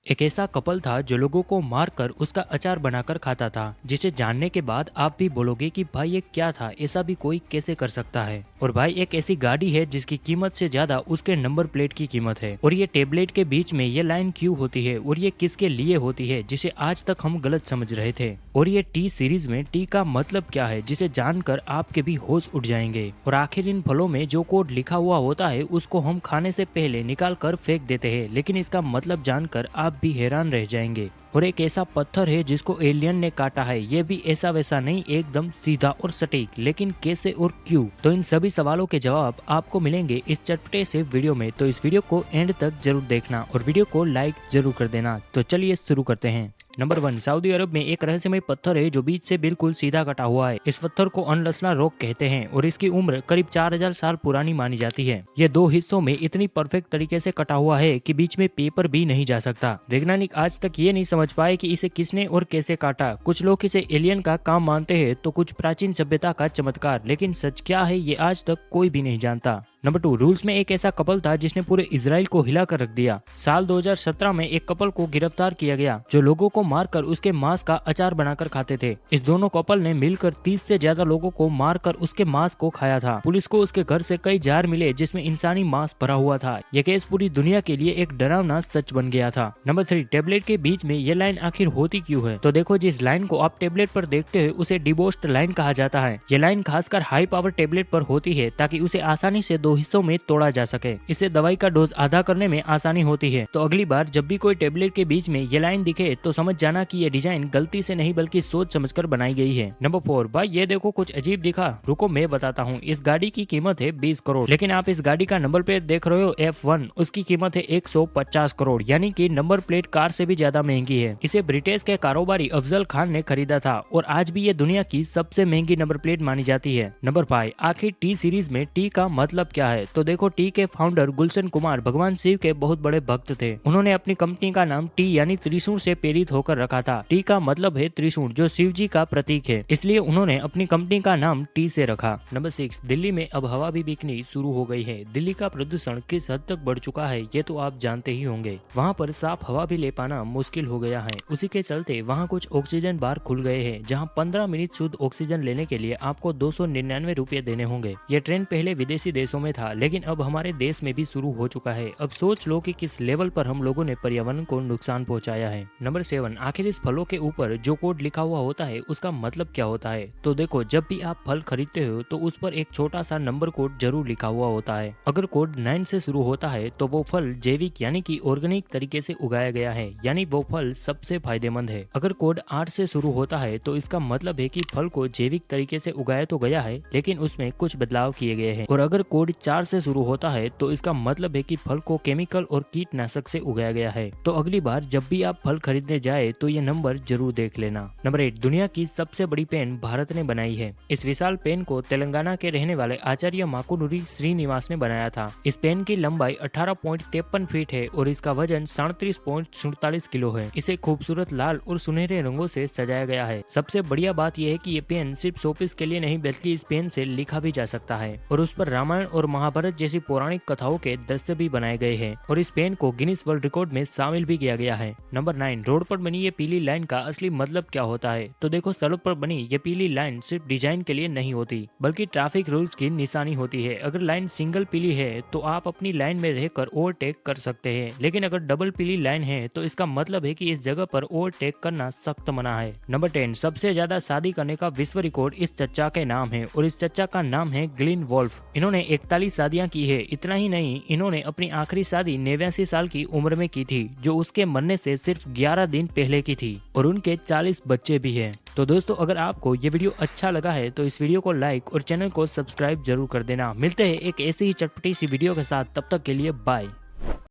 एक ऐसा कपल था जो लोगों को मारकर उसका अचार बनाकर खाता था, जिसे जानने के बाद आप भी बोलोगे कि भाई ये क्या था, ऐसा भी कोई कैसे कर सकता है। और भाई एक ऐसी गाड़ी है जिसकी कीमत से ज्यादा उसके नंबर प्लेट की कीमत है। और ये टेबलेट के बीच में ये लाइन क्यों होती है और ये किसके लिए होती है, जिसे आज तक हम गलत समझ रहे थे। और ये टी सीरीज में टी का मतलब क्या है, जिसे जानकर आपके भी होश उड़ जाएंगे। और आखिर इन फलों में जो कोड लिखा हुआ होता है उसको हम खाने से पहले निकाल कर फेंक देते हैं, लेकिन इसका मतलब जानकर आप भी हैरान रह जाएंगे। और एक ऐसा पत्थर है जिसको एलियन ने काटा है, ये भी ऐसा वैसा नहीं, एकदम सीधा और सटीक। लेकिन कैसे और क्यों? तो इन सभी सवालों के जवाब आपको मिलेंगे इस चटपटे से वीडियो में, तो इस वीडियो को एंड तक जरूर देखना और वीडियो को लाइक जरूर कर देना। तो चलिए शुरू करते हैं। नंबर 1, सऊदी अरब में एक रहस्यमय पत्थर है जो बीच से बिल्कुल सीधा कटा हुआ है। इस पत्थर को अनलसना रॉक कहते हैं और इसकी उम्र करीब 4000 साल पुरानी मानी जाती है। ये दो हिस्सों में इतनी परफेक्ट तरीके से कटा हुआ है कि बीच में पेपर भी नहीं जा सकता। वैज्ञानिक आज तक ये नहीं समझ पाए कि इसे किसने और कैसे काटा। कुछ लोग इसे एलियन का काम मानते हैं तो कुछ प्राचीन सभ्यता का चमत्कार, लेकिन सच क्या है ये आज तक कोई भी नहीं जानता। नंबर 2, रूल्स में एक ऐसा कपल था जिसने पूरे इजराइल को हिला कर रख दिया। साल 2017 में एक कपल को गिरफ्तार किया गया जो लोगों को मारकर उसके मांस का अचार बनाकर खाते थे। इस दोनों कपल ने मिलकर 30 से ज्यादा लोगों को मारकर उसके मांस को खाया था। पुलिस को उसके घर से कई जार मिले जिसमें इंसानी मांस भरा हुआ था। यह केस पूरी दुनिया के लिए एक डरावना सच बन गया था। नंबर 3, टेबलेट के बीच में ये लाइन आखिर होती क्यों है? तो देखो, जिस लाइन को आप टेबलेट पर देखते हो उसे डिबोस्ड लाइन कहा जाता है। ये लाइन खासकर हाई पावर टेबलेट पर होती है ताकि उसे आसानी से दो हिस्सों में तोड़ा जा सके। इससे दवाई का डोज आधा करने में आसानी होती है। तो अगली बार जब भी कोई टेबलेट के बीच में ये लाइन दिखे तो समझ जाना कि ये डिजाइन गलती से नहीं बल्कि सोच समझकर बनाई गई है। नंबर 4, भाई ये देखो कुछ अजीब दिखा, रुको मैं बताता हूँ। इस गाड़ी की कीमत है 20 करोड़, लेकिन आप इस गाड़ी का नंबर प्लेट देख रहे हो F1, उसकी कीमत है 150 करोड़, यानी कि नंबर प्लेट कार से भी ज्यादा महंगी है। इसे ब्रिटिश के कारोबारी अफजल खान ने खरीदा था और आज भी ये दुनिया की सबसे महंगी नंबर प्लेट मानी जाती है। नंबर 5, आखिर टी सीरीज में टी का मतलब क्या है? तो देखो, टी के फाउंडर गुलशन कुमार भगवान शिव के बहुत बड़े भक्त थे। उन्होंने अपनी कंपनी का नाम टी यानी त्रिशूल से प्रेरित होकर रखा था। टी का मतलब है त्रिशूल, जो शिव जी का प्रतीक है, इसलिए उन्होंने अपनी कंपनी का नाम टी से रखा। नंबर 6, दिल्ली में अब हवा भी बिकनी शुरू हो गई है। दिल्ली का प्रदूषण किस हद तक बढ़ चुका है ये तो आप जानते ही होंगे। वहाँ पर साफ हवा भी ले पाना मुश्किल हो गया है। उसी के चलते वहाँ कुछ ऑक्सीजन बार खुल गए हैं जहाँ 15 मिनट शुद्ध ऑक्सीजन लेने के लिए आपको 299 रुपए देने होंगे। ये ट्रेंड पहले विदेशी देशों में था, लेकिन अब हमारे देश में भी शुरू हो चुका है। अब सोच लो कि किस लेवल पर हम लोगों ने पर्यावरण को नुकसान पहुंचाया है। नंबर 7, आखिर इस फलों के ऊपर जो कोड लिखा हुआ होता है उसका मतलब क्या होता है? तो देखो, जब भी आप फल खरीदते हो तो उस पर एक छोटा सा नंबर कोड जरूर लिखा हुआ होता है। अगर कोड 9 से शुरू होता है तो वो फल जैविक यानी कि ऑर्गेनिक तरीके से उगाया गया है, यानी वो फल सबसे फायदेमंद है। अगर कोड 8 से शुरू होता है तो इसका मतलब है कि फल को जैविक तरीके से उगाया तो गया है, लेकिन उसमें कुछ बदलाव किए गए हैं। और अगर कोड 4 से शुरू होता है तो इसका मतलब है कि फल को केमिकल और कीटनाशक से उगाया गया है। तो अगली बार जब भी आप फल खरीदने जाए तो ये नंबर जरूर देख लेना। नंबर 8, दुनिया की सबसे बड़ी पेन भारत ने बनाई है। इस विशाल पेन को तेलंगाना के रहने वाले आचार्य माकुनुरी श्रीनिवास ने बनाया था। इस पेन की लंबाई 18.53 फीट है और इसका वजन 37.47 किलो है। इसे खूबसूरत लाल और सुनहरे रंगों से सजाया गया है। सबसे बढ़िया बात यह है कि ये पेन सिर्फ शोपीस के लिए नहीं बल्कि इस पेन से लिखा भी जा सकता है और उस पर रामायण और महाभारत जैसी पौराणिक कथाओं के दृश्य भी बनाए गए हैं और इस पेन को गिनीज वर्ल्ड रिकॉर्ड में शामिल भी किया गया है। नंबर 9, रोड पर बनी ये पीली लाइन का असली मतलब क्या होता है? तो देखो, सड़क पर बनी ये पीली लाइन सिर्फ डिजाइन के लिए नहीं होती बल्कि ट्रैफिक रूल्स की निशानी होती है। अगर लाइन सिंगल पीली है तो आप अपनी लाइन में रहकर ओवरटेक कर सकते हैं, लेकिन अगर डबल पीली लाइन है तो इसका मतलब है कि इस जगह पर ओवरटेक करना सख्त मना है। नंबर 10, सबसे ज्यादा शादी करने का विश्व रिकॉर्ड इस चच्चा के नाम है और इस चच्चा का नाम है ग्लेन वोल्फ। इन्होंने 41 शादियां की है। इतना ही नहीं, इन्होंने अपनी आखिरी शादी 89 साल की उम्र में की थी, जो उसके मरने से सिर्फ 11 दिन पहले की थी और उनके 40 बच्चे भी हैं। तो दोस्तों, अगर आपको ये वीडियो अच्छा लगा है तो इस वीडियो को लाइक और चैनल को सब्सक्राइब जरूर कर देना। मिलते हैं एक ऐसी ही चटपटी सी वीडियो के साथ, तब तक के लिए बाय।